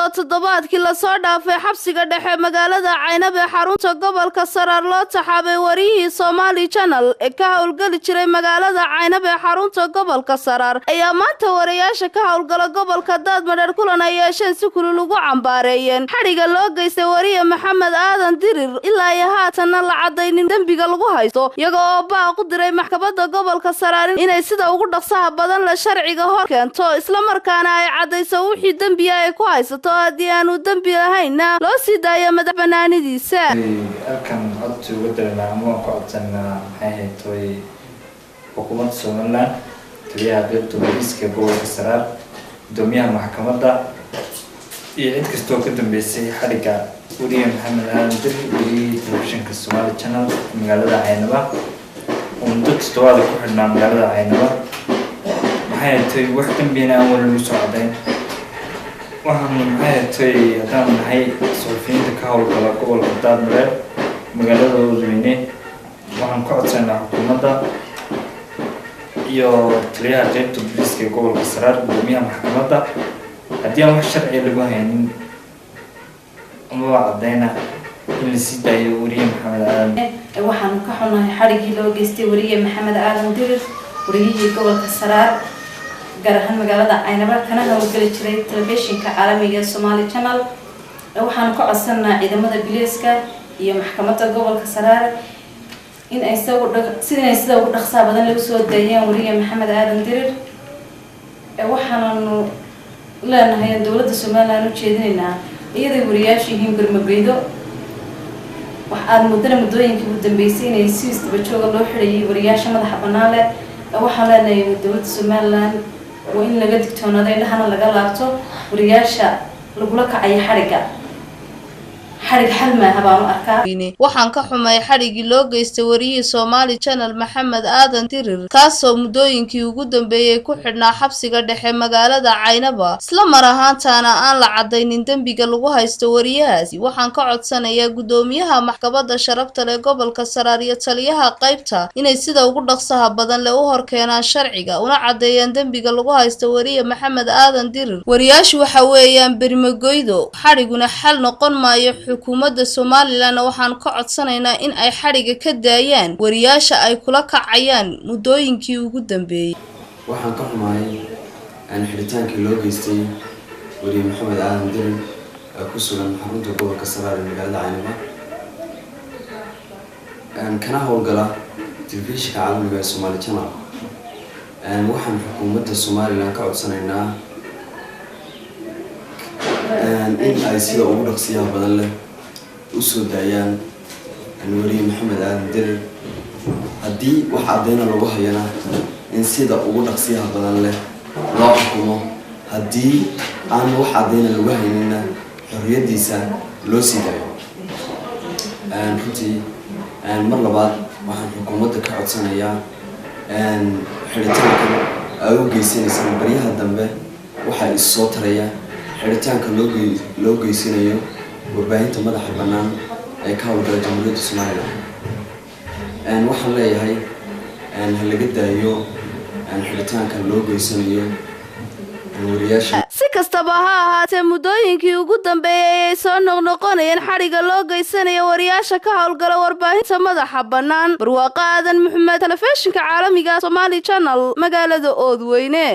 iyadoo toddobaadkii la soo dhaafay xabsiga dhexe magaalada Caynaba ee xarunta gobolka Saraar loo taxaabay wariyihii Somali Channel ee ka howlgali jiray magaalada Caynaba ee xarunta gobolka Saraar ayaa maanta wariyaasha ka howlgala gobolka Daadmadheer kulan ay yeesheen si kulul ugu cambaareeyeen xadhiga loo geystay wariye Maxamed Aadan Dirir ilaa iyo haatanna la cadaynin dambiga lagu haysto iyaga oo baaq u diray maxkamadda gobolka Saraar inay sida ugu dhaqsaha badan la sharciga hor keento isla markaana ay cadayso wixii dambiga ay ku haysato haddii aanu dambi lahayna loo sii daayo madaxbanaanidiisa halkan codsi uga dareemay ama ku codsanaa maxay tahay xukuumadda Soomaaliland taliyaha qaybta booliiska gobolka Saraar gudoomiyaha maxkamadda iyo cid kastoo ka dambeysay xadhiga wariye Maxamed Aadan Dirir wariyihii telefishinka Somali Channel magaalada Caynaba oo muddo toddobaad ku xidhnaa magaalada Caynaba maxay tahay wax dambiina aan wali lagu soo cadayn waxaan maxay tahay hadaan nahay suxufiyiinta ka howlgala gobolka Daadmadheer magaalada Oodweyne waxaan ku codsanaa xukuumadda iyo taliyaha qaybta booliiska gobolka Saraar gudoomiyaha maxkamadda haddii aan wax sharci lagu haynin ama cadayna in la sii daayo wariye Maxamed Aadan waxaan ka xunahay xadhigii loo geystay wariye Maxamed Aadan Dirir wariyihii gobolka Saraar gaar ahaan magaalada Caynaba kana howlgali jiray telefishinka caalamiga Somali Channel waxaan ka codsanaa ciidamada booliiska iyo maxkamadda gobolka Saraar in ay sida ugu dhaqsaha badan lagu soo daayaan wariye Maxamed Aadan Dirir waxaanu leenahay dowladda Soomaaliland u jeedinayna iyadoo wariyaashu yihiin barmageydo waxaan muddooyinkii ugu dambeysay inay si isdaba joog loo xiriyay wariyaasha madaxa bannaan leh waxaan leenahay dowladda Soomaaliland waa in laga digtoonaado indhahana laga laabto wariyaasha lagula kacay xadhiga xadhig xal ma habaan arkaa waxaan ka xumay xadhigii loo geystay wariyihii Somali Channel Maxamed Aadan Dirir kaasoo muddooyinkii ugu dambeeyay ku xidhnaa xabsiga dhexe magaalada Caynaba isla mar ahaantaana aan la cadaynin dambiga lagu haysto wariyahaasi waxaan ka codsanayaa gudoomiyaha maxkamadda sharafta leh gobolka Saraar iyo taliyaha qaybta inay sida ugu dhaqsaha badan leh u horkeenaan sharciga una cadeeyaan dambiga lagu haysto wariye Maxamed Aadan Dirir wariyaashu waxa weeyaan barmageydo xadhiguna xal noqon maayo xukuumadda Soomaaliland waxaan ka codsanaynaa in ay xadhiga ka daayaan wariyaasha ay kula kacayaan muddooyinkii ugu dambeeyay waxaan ka xumahay xidhitaankii loo geystay wariye Maxamed Aadan Dirir ku sugan xarunta gobolka Saraar ee magaalada Caynaba kana howlgala telefishinka caalamiga ee Somali Channel waxaan xukuumadda Soomaaliland ka codsanaynaa in ay sida ugu dhaqsiyaha badan leh u soo daayaan wariye Maxamed Aadan Dirir haddii wax cadayna lagu hayana in sida ugu dhaqsiyaha badan leh loo xukumo haddii aan wax cadayna lagu haynina xorriyadiisa loo sii daayo runtii mar labaad waxaan xukuumadda ka codsanayaa xidhitaankan ay u geysanaysaan baryaha dambe waxaa is soo taraya xidhitaanka loo geysanayo warbaahinta madaxa bannaan ee ka howlgala jamhuuriyadda Soomaaliland waxaan leeyahay ha laga daayo xidhitaanka loo geysanayo wariyaasha si kastaba ha ahaatee muddooyinkii ugu dambeeyay ay soo noqnoqonayeen xadhiga loo geysanayo wariyaasha ka howlgala warbaahinta madaxa bannaan barwaaqo aadan Maxamed telefishinka caalamiga Somali Channel magaalada Oodweyne.